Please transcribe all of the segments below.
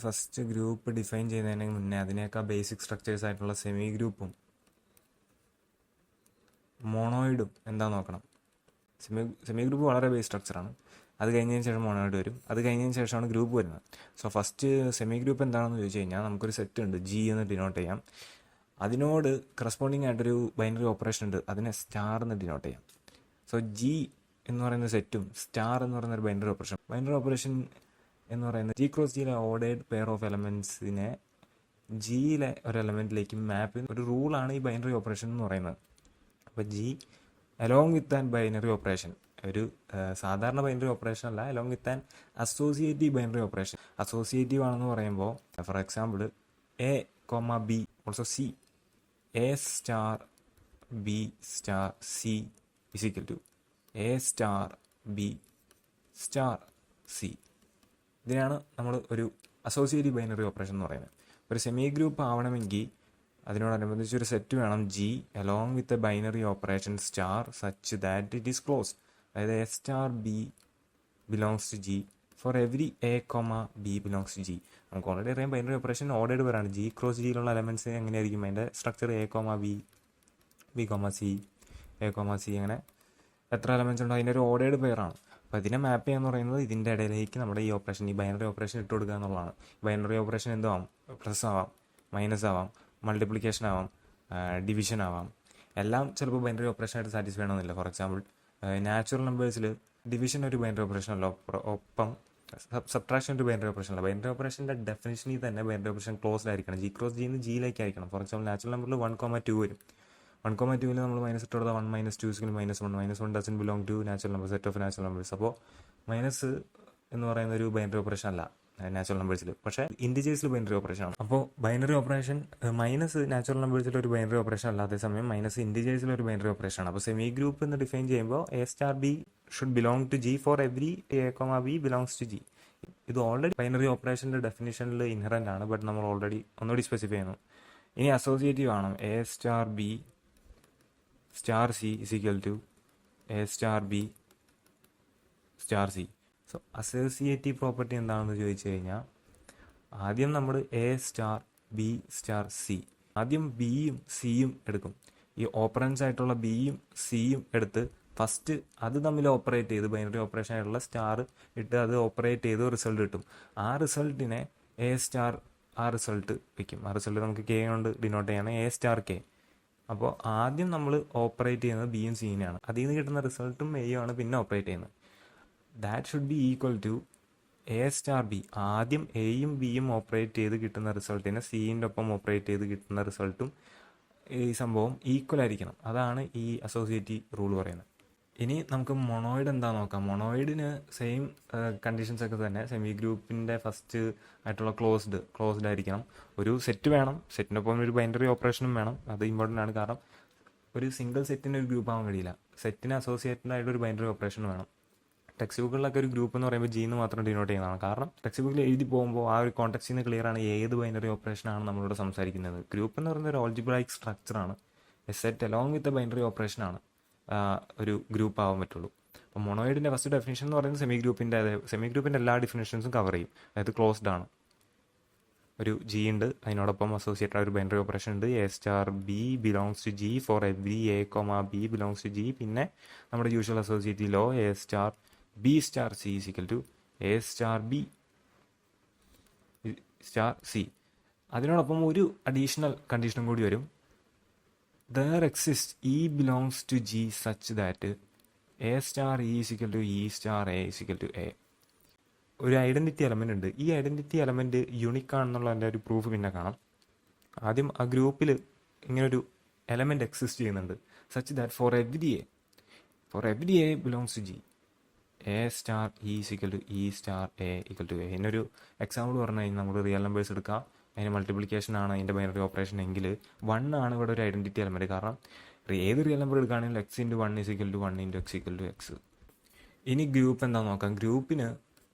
First group define ചെയ്യുന്നതിന് മുന്നേ അതിനേക്കാൾ ബേസിക് സ്ട്രക്ചേഴ്സ് ആയിട്ടുള്ള സെമി ഗ്രൂപ്പും മോണോയിഡും എന്താ നോക്കണം. സെമി ഗ്രൂപ്പ് വളരെ ബേസ് സ്ട്രക്ചറാണ്. അത് കഴിഞ്ഞതിന് ശേഷം മോണോയിഡ് വരും. അത് കഴിഞ്ഞതിന് ശേഷമാണ് ഗ്രൂപ്പ് വരുന്നത്. സോ ഫസ്റ്റ് സെമി ഗ്രൂപ്പ് എന്താണെന്ന് ചോദിച്ചു കഴിഞ്ഞാൽ നമുക്കൊരു സെറ്റ് ഉണ്ട്, ജി എന്ന് ഡിനോട്ട് ചെയ്യാം. അതിനോട് കറസ്പോണ്ടിങ് ആയിട്ടൊരു ബൈനറി ഓപ്പറേഷൻ ഉണ്ട്, അതിനെ സ്റ്റാർ എന്ന് ഡിനോട്ട് ചെയ്യാം. സോ ജി എന്ന് പറയുന്ന സെറ്റും സ്റ്റാർ എന്ന് പറയുന്ന ഒരു ബൈനറി ഓപ്പറേഷൻ എന്ന് പറയുന്നത് ജി ക്രോസ് ജിയിലെ ഓർഡേഡ് പെയർ ഓഫ് എലമെൻസിനെ ജിയിലെ ഒരു എലമെൻറ്റിലേക്ക് മാപ്പ് ചെയ്യുന്ന ഒരു റൂളാണ് ഈ ബൈനറി ഓപ്പറേഷൻ എന്ന് പറയുന്നത്. അപ്പോൾ G along with an binary operation, ഒരു സാധാരണ ബൈനറി ഓപ്പറേഷൻ അല്ല, along with an associative binary operation. Associative ആണെന്ന് പറയുമ്പോൾ for example A comma B also C, A star B star C is equal to A star B star C. ഇതിനാണ് നമ്മൾ ഒരു associative binary operation എന്ന് പറയുന്നത്. ഒരു semi group ആവണമെങ്കിൽ അതിനോടനുബന്ധിച്ച് ഒരു സെറ്റ് വേണം, G along with a binary operation star such that it is closed. അതായത് a star B belongs to G for every A comma B belongs to G. നമുക്ക് already അറിയാം ബൈനറി ഓപ്പറേഷൻ ഓർഡേഡ് പേരാണ്. G cross ജിയിലുള്ള elements എങ്ങനെയായിരിക്കും, അതിൻ്റെ structure a comma b, b comma c, a comma c, അങ്ങനെ എത്ര elements ഉണ്ടോ അതിൻ്റെ ഒരു ഓർഡേഡ് പെയറാണ്. അപ്പോൾ ഇതിനെ മാപ്പ് ചെയ്യാന്ന് പറയുന്നത് ഇതിൻ്റെ ഇടയിലേക്ക് നമ്മുടെ ഈ ഓപ്പറേഷൻ, ഈ ബൈനറി ഓപ്പറേഷൻ ഇട്ട് കൊടുക്കുക എന്നുള്ളതാണ്. ബൈനറി ഓപ്പറേഷൻ എന്തോ ആവാം, പ്ലസ് ആവാം, മൈനസ് ആവാം, മൾട്ടിപ്ലിക്കേഷൻ ആവാം, ഡിവിഷൻ ആവാം. എല്ലാം ചിലപ്പോൾ ബൈനറി ഓപ്പറേഷൻ ആയിട്ട് സാറ്റിസ്ഫൈ ചെയ്യണമെന്നില്ല. ഫോർ എക്സാമ്പിൾ നാച്ചുറൽ നമ്പേഴ്സിൽ ഡിവിഷൻ ഒരു ബൈനറി ഓപ്പറേഷൻ അല്ല, ഒപ്പം സബ്ട്രാക്ഷൻ ഒരു ബൈനറി ഓപ്പറേഷൻ അല്ല. ബൈനറി ഓപ്പറേഷൻ്റെ ഡെഫിനിഷനിൽ തന്നെ ബൈനറി ഓപ്പറേഷൻ ക്ലോസ്ഡ് ആയിരിക്കണം, ജി ക്രോസ് ജിന്ന് ജിയിലേക്ക് ആയിരിക്കണം. ഫോർ എക്സാമ്പിൾ നാച്ചുറൽ നമ്പറിൽ 1,2 വരും. 1,2ൽ നമ്മൾ മൈനസ് ഇട്ട് കൊടുത്താൽ 1 - 2 -1 doesn't belong to natural number, set of natural numbers. അപ്പോൾ മൈനസ് എന്ന് പറയുന്ന ഒരു ബൈനറി ഓപ്പറേഷൻ അല്ല നാച്ചുറൽ നമ്പേഴ്സിൽ, പക്ഷേ ഇൻഡിജേഴ്സിൽ ബൈനറി ഓപ്പറേഷൻ ആണ്. അപ്പോൾ ബൈനറി ഓപ്പറേഷൻ മൈനസ് നാച്ചുറൽ നമ്പേഴ്സിൽ ഒരു ബൈനറി ഓപ്പറേഷൻ അല്ല, അതേസമയം മൈനസ് ഇൻഡിജേഴ്സിൽ ഒരു ബൈനറി ഓപ്പറേഷൻ ആണ്. അപ്പോൾ സെമി ഗ്രൂപ്പ് എന്ന് ഡിഫൈൻ ചെയ്യുമ്പോൾ A star B should belong to G for every A comma B belongs to G. ഇത് ഓൾറെഡി ബൈനറി ഓപ്പറേഷൻ്റെ ഡെഫിനിഷനിൽ ഇൻഹറൻ്റ് ആണ്, ബട്ട് നമ്മൾ ഓൾറെഡി ഒന്നുകൂടി സ്പെസിഫൈ ചെയ്യുന്നു. ഇനി അസോസിയേറ്റീവ് ആണ്, A star B star C is equal to A star B star C. So associative property എന്താണെന്ന് ചോദിച്ചു കഴിഞ്ഞാൽ ആദ്യം നമ്മൾ A star B star C, ആദ്യം ബിയും സിയും എടുക്കും. ഈ ഓപ്പറൻസ് ആയിട്ടുള്ള ബിയും സിയും എടുത്ത് ഫസ്റ്റ് അത് തമ്മിൽ ഓപ്പറേറ്റ് ചെയ്ത് ബൈനറി ഓപ്പറേഷൻ ആയിട്ടുള്ള സ്റ്റാർ ഇട്ട് അത് ഓപ്പറേറ്റ് ചെയ്ത് റിസൾട്ട് കിട്ടും. ആ റിസൾട്ടിനെ എ സ്റ്റാർ ആ റിസൾട്ട് വയ്ക്കും. ആ റിസൾട്ട് നമുക്ക് കെ കൊണ്ട് ഡിനോട്ട് ചെയ്യാണ്, എ സ്റ്റാർ കെ. അപ്പോൾ ആദ്യം നമ്മൾ ഓപ്പറേറ്റ് ചെയ്യുന്നത് ബിയും സിനെയാണ്, അതിൽ നിന്ന് കിട്ടുന്ന റിസൾട്ടും എയും ആണ് പിന്നെ ഓപ്പറേറ്റ് ചെയ്യുന്നത്. That should be equal to A star B. ആദ്യം എയും ബിയും ഓപ്പറേറ്റ് ചെയ്ത് കിട്ടുന്ന റിസൾട്ടിനെ സിൻ്റെ ഒപ്പം ഓപ്പറേറ്റ് ചെയ്ത് കിട്ടുന്ന റിസൾട്ടും ഈ സംഭവം ഈക്വൽ ആയിരിക്കണം. അതാണ് ഈ അസോസിയേറ്റീവ് റൂൾ പറയുന്നത്. ഇനി നമുക്ക് മൊണോയിഡ് എന്താ നോക്കാം. മൊണോയിഡിന് സെയിം കണ്ടീഷൻസ് ഒക്കെ തന്നെ. സെമി ഗ്രൂപ്പിൻ്റെ ഫസ്റ്റ് ആയിട്ടുള്ള ക്ലോസ്ഡ് ആയിരിക്കണം. ഒരു സെറ്റ് വേണം, സെറ്റിനൊപ്പം ഒരു ബൈനറി ഓപ്പറേഷനും വേണം. അത് ഇമ്പോർട്ടൻ്റ് ആണ്, കാരണം ഒരു സിംഗിൾ സെറ്റിന് ഒരു ഗ്രൂപ്പ് ആവാൻ കഴിയില്ല. സെറ്റിന് അസോസിയേറ്റഡ് ആയിട്ട് ഒരു ബൈനറി ഓപ്പറേഷൻ വേണം. ടെക്സ്റ്റ് ബുക്കുകളിലൊക്കെ ഒരു ഗ്രൂപ്പ് എന്ന് പറയുമ്പോൾ ജിന്ന് മാത്രം ഡിനോട്ട് ചെയ്യുന്നതാണ്. കാരണം ടെക്സ്റ്റ് ബുക്കിൽ എഴുതി പോകുമ്പോൾ ആ ഒരു കോൺടെക്സ്റ്റിൽ നിന്ന് ക്ലിയർ ആണ് ഏത് ബൈനറി ഓപ്പറേഷനാണ് നമ്മളോട് സംസാരിക്കുന്നത്. ഗ്രൂപ്പ് എന്ന് പറയുന്ന ഒരു ഓൾജിബ്രായിക് സ്ട്രക്ചറാണ്. A set along with a binary ഓപ്പറേഷനാണ് ഒരു ഗ്രൂപ്പ് ആവാൻ പറ്റുള്ളൂ. അപ്പോൾ മൊണോയിഡിൻ്റെ ഫസ്റ്റ് ഡെഫിനേഷൻ എന്ന് പറയുന്നത് സെമി ഗ്രൂപ്പിൻ്റെ എല്ലാ ഡെഫിനേഷൻസും കവർ ചെയ്യും. അതായത് ക്ലോസ്ഡ് ആണ്, ഒരു ജി ഉണ്ട്, അതിനോടൊപ്പം അസോസിയേറ്റഡ് ഒരു ബൈനറി ഓപ്പറേഷൻ ഉണ്ട്, A star B belongs to G for every A comma B belongs to G. പിന്നെ നമ്മുടെ usual associative law A star B star C is equal to A star B star C. അതിനോടൊപ്പം ഒരു additional കണ്ടീഷനും കൂടി വരും. There exists E belongs to G such that A star E is equal to E star A is equal to A. ഒരു identity element ഉണ്ട്. ഈ identity element unique ആണെന്നുള്ളതിൻ്റെ ഒരു proof പിന്നെ കാണാം. ആദ്യം ആ ഗ്രൂപ്പിൽ ഇങ്ങനൊരു എലമെൻറ്റ് എക്സിസ്റ്റ് ചെയ്യുന്നുണ്ട്. Such that for every A belongs to G A star E is equal to E star A equal to A. എന്നൊരു എക്സാമ്പിൾ പറഞ്ഞു കഴിഞ്ഞാൽ നമ്മൾ റിയൽ നമ്പേഴ്സ് എടുക്കാം, അതിന് മൾട്ടിപ്ലിക്കേഷൻ ആണ് അതിൻ്റെ ബൈനറി ഓപ്പറേഷൻ എങ്കിൽ 1 ആണ് ഇവിടെ ഒരു ഐഡൻറ്റിറ്റി എലമെൻറ്റ്. കാരണം ഏത് റിയൽ നമ്പർ എടുക്കുകയാണെങ്കിൽ x × 1 is equal to 1 × x equal to x. ഇനി ഗ്രൂപ്പ് എന്താണെന്ന് നോക്കാം. ഗ്രൂപ്പിന്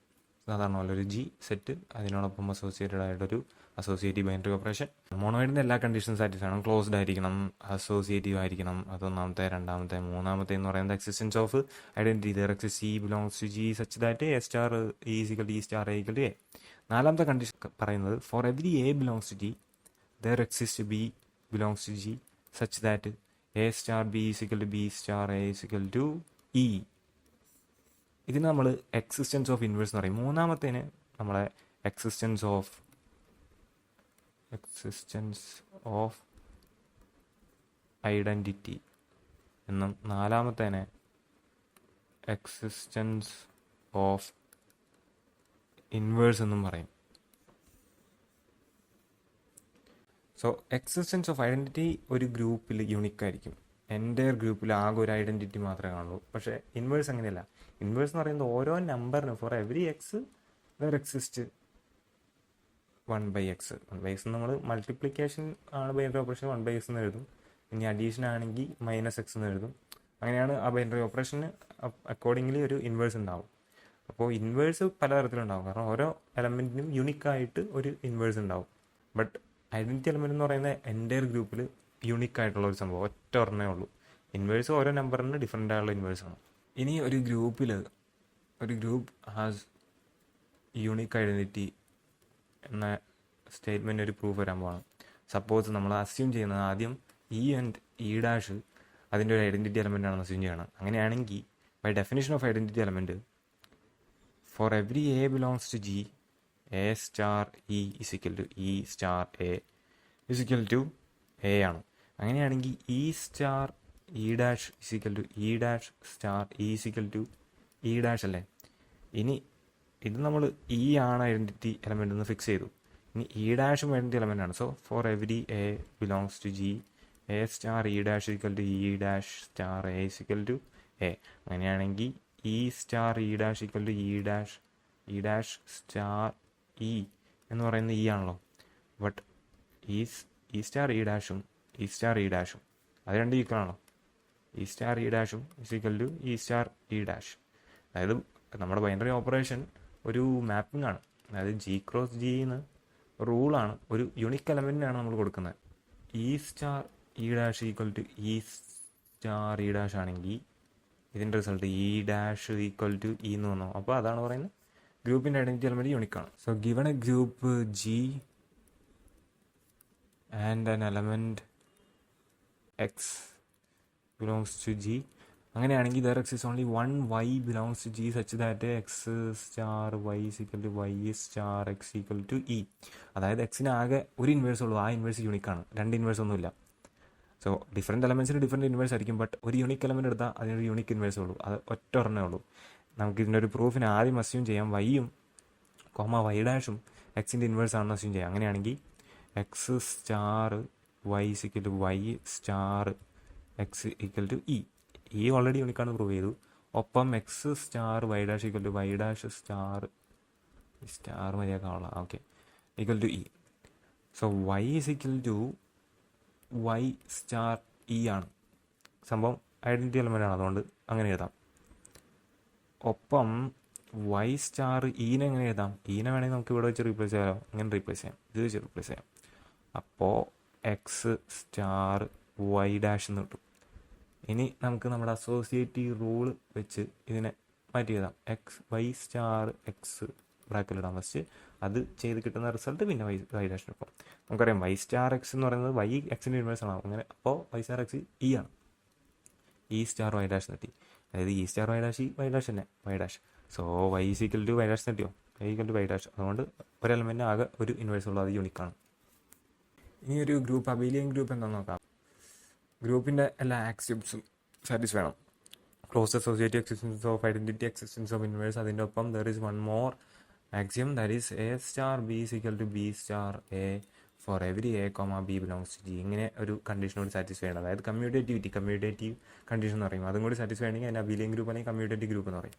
സാധാരണ പോലെ ഒരു ജി സെറ്റ്, അതിനോടൊപ്പം അസോസിയേറ്റഡ് ആയിട്ടൊരു അസോസിയേറ്റീവ് ബൈനറി ഓപ്പറേഷൻ. മോണോയിഡിൻ്റെ എല്ലാ കണ്ടീഷൻസ് സാറ്റിസ്ഫൈ ആണ്. ക്ലോസ്ഡ് ആയിരിക്കണം, അസോസിയേറ്റീവ് ആയിരിക്കണം, അതൊന്നാമത്തെ. രണ്ടാമത്തെ മൂന്നാമത്തെ എന്ന് പറയുന്നത് existence of identity. There exist E belongs to G such that A star E is equal to E star A equal to A. നാലാമത്തെ കണ്ടീഷൻ പറയുന്നത് for every A belongs to G there exist B belongs to G such that A star B is equal to B star A is equal to E. ഇതിന് നമ്മൾ existence of inverse എന്ന് പറയും. മൂന്നാമത്തേന് നമ്മളെ existence of identity എന്നും നാലാമത്തേനെ existence of inverse എന്നും പറയും. So existence of identity ഒരു ഗ്രൂപ്പിൽ യൂണിക്കായിരിക്കും. എൻ്റെ ഗ്രൂപ്പിൽ ആകെ ഒരു ഐഡൻറ്റിറ്റി മാത്രമേ കാണുള്ളൂ. പക്ഷേ ഇൻവേഴ്സ് അങ്ങനെയല്ല. ഇൻവേഴ്സ് എന്ന് പറയുന്നത് ഓരോ നമ്പറിനും for every x there exist 1/x. 1/x നമ്മൾ മൾട്ടിപ്ലിക്കേഷൻ ആണ് ബൈനറി ഓപ്പറേഷൻ 1/x എന്ന് എഴുതും. ഇനി അഡീഷൻ ആണെങ്കിൽ -x എന്ന് എഴുതും. അങ്ങനെയാണ് ആ ബൈനറി ഓപ്പറേഷന് അക്കോർഡിംഗ്ലി ഒരു ഇൻവേഴ്സ് ഉണ്ടാവും. അപ്പോൾ ഇൻവേഴ്സ് പലതരത്തിലുണ്ടാവും. കാരണം ഓരോ എലമെൻറ്റിനും യുണിക്കായിട്ട് ഒരു ഇൻവേഴ്സ് ഉണ്ടാവും. ബട്ട് ഐഡൻറ്റിറ്റി എലമെൻറ്റ് എന്ന് പറയുന്ന എൻ്റയർ ഗ്രൂപ്പിൽ യുണിക്കായിട്ടുള്ള ഒരു സംഭവം ഒറ്റ ഒരെണ്ണേ ഉള്ളൂ. ഇൻവേഴ്സ് ഓരോ നമ്പറിന് ഡിഫറെൻ്റ് ആയുള്ള ഇൻവേഴ്സാണ്. ഇനി ഒരു ഗ്രൂപ്പ് ഹാസ് യൂണിക് ഐഡൻറ്റിറ്റി എന്ന സ്റ്റേറ്റ്മെൻറ്റ് ഒരു പ്രൂഫ് വരാൻ പോവാണ്. സപ്പോസ് നമ്മൾ അസ്യൂം ചെയ്യുന്നത് ആദ്യം ഇ ആൻഡ് ഇ ഡാഷ് അതിൻ്റെ ഒരു ഐഡൻറ്റിറ്റി എലമെൻ്റ് ആണെന്ന് അസ്യൂം ചെയ്യണം. അങ്ങനെയാണെങ്കിൽ by definition of identity element for every A belongs to G A star E is equal to E star A is equal to A ആണ്. അങ്ങനെയാണെങ്കിൽ E star E dash is equal to E dash star E is equal to E dash അല്ലേ. ഇനി ഇത് നമ്മൾ E ആണ് identity element എന്ന് fix ചെയ്തു. ഇനി ഇ ഡാഷും ഐഡൻറ്റിറ്റി എലമെൻ്റ് ആണ്. So for every A belongs to G A star E dash is equal to E dash star A is equal to a. അങ്ങനെയാണെങ്കിൽ E star E dash is equal to E dash star e എന്ന് പറയുന്നത് e ആണല്ലോ. But e star e ഡാഷും അത് രണ്ട് equal ആണല്ലോ. E star e ഡാഷും is equal to E star E dash. അതായത് നമ്മുടെ ബൈനറി ഓപ്പറേഷൻ ഒരു മാപ്പിംഗ് ആണ്. അതായത് ജി ക്രോസ് ജി എന്ന് റൂളാണ്. ഒരു യൂണിക് എലമെൻറ്റിനാണ് നമ്മൾ കൊടുക്കുന്നത്. E star E dash equal to E star E dash ആണെങ്കിൽ ഇതിൻ്റെ result e dash equal to e എന്ന് വന്നു. അപ്പോൾ അതാണ് പറയുന്നത് ഗ്രൂപ്പിൻ്റെ ഐഡൻറ്റിറ്റി എലമെൻറ്റ് യൂണിക്കാണ്. So given a group G and an element x belongs to G. അങ്ങനെയാണെങ്കിൽ there exist only one y belongs to G such that x star y equal to y star x equal to e. അതായത് എക്സിന് ആകെ ഒരു inverse ഉള്ളൂ. ആ inverse യൂണിക്കാണ്. രണ്ട് inverse ഒന്നുമില്ല. So different എലമെൻറ്റ്സിന് different inverse ആയിരിക്കും. ബട്ട് ഒരു യൂണിക് എലമെൻറ്റ് എടുത്താൽ അതിനൊരു യൂണിക് ഇൻവേഴ്സ് ഉള്ളൂ. അത് ഒറ്റ ഒരെണ്ണേ ഉള്ളൂ. നമുക്ക് ഇതിൻ്റെ ഒരു പ്രൂഫിന് ആദ്യം അസ്യൂം ചെയ്യാം വൈയും വൈ ഡാഷും എക്സിൻ്റെ ഇൻവേഴ്സ് ആണെന്ന് അസ്യൂം ചെയ്യാം. അങ്ങനെയാണെങ്കിൽ x star y equal to y star x equal to e. E already യൂണിക്കാണ് പ്രൂവ് ചെയ്തു. ഒപ്പം x star y dash equal to y dash star മതിയാക്കാനുള്ള okay equal to e. So y is equal to y star e ആണ് സംഭവം. Identity element ആണ്. അതുകൊണ്ട് അങ്ങനെ എഴുതാം. ഒപ്പം വൈ സ്റ്റാർ ഈനെ എങ്ങനെ എഴുതാം? ഈനെ വേണമെങ്കിൽ നമുക്ക് ഇവിടെ വെച്ച് റീപ്ലേസ് ചെയ്യാമോ? ഇങ്ങനെ റീപ്ലേസ് ചെയ്യാം. ഇത് വെച്ച് റീപ്ലേസ് ചെയ്യാം. അപ്പോൾ എക്സ് സ്റ്റാർ വൈ ഡാഷ് എന്ന് കിട്ടും. ഇനി നമുക്ക് നമ്മുടെ അസോസിയേറ്റീവ് റൂൾ വെച്ച് ഇതിനെ മാറ്റി എഴുതാം. എക്സ് വൈ സ്റ്റാർ എക്സ് ബ്രാക്കറ്റിലിടാം ഫസ്റ്റ്. അത് ചെയ്ത് കിട്ടുന്ന റിസൾട്ട് പിന്നെ വൈ ഡാഷിനൊപ്പം. നമുക്കറിയാം വൈ സ്റ്റാർ എക്സ് എന്ന് പറയുന്നത് വൈ എക്സിൻ്റെ ഇൻവേഴ്സ് ആണ്. അങ്ങനെ അപ്പോൾ വൈ സ്റ്റാർ എക്സ് ഇ ആണ്. ഇ സ്റ്റാർ വൈ ഡാഷ് നെട്ടി. അതായത് e star y dash y dash തന്നെ y dash. So y is equal to y dash നെട്ടിയോ? Y equal to y dash. അതുകൊണ്ട് ഒരു എലമെൻറ്റ് ആകെ ഒരു ഇൻവേഴ്സ് ഉള്ളൂ. അത് യൂണിക്കാണ്. ഇനി ഒരു ഗ്രൂപ്പ് അബീലിയൻ ഗ്രൂപ്പ് എന്താണെന്ന് നോക്കാം. ഗ്രൂപ്പിൻ്റെ എല്ലാ ആക്സിയംസും സാറ്റിസ്ഫൈ ചെയ്യണം. Close associative existence of identity existence of inverse. അതിൻ്റെ ഒപ്പം there is one more axiom that is A star B is equal to B star A for every A comma B belongs to G. ഇങ്ങനെ ഒരു കണ്ടീഷനോട് satisfy ചെയ്യണം. അതായത് commutative condition എന്ന് പറയും. അതും കൂടി സാറ്റിസ്ഫൈ ചെയ്യണമെങ്കിൽ അതിന് അബീലിയൻ ഗ്രൂപ്പ് അല്ലെങ്കിൽ കമ്മ്യൂട്ടേറ്റീവ് ഗ്രൂപ്പ് എന്ന് പറയും.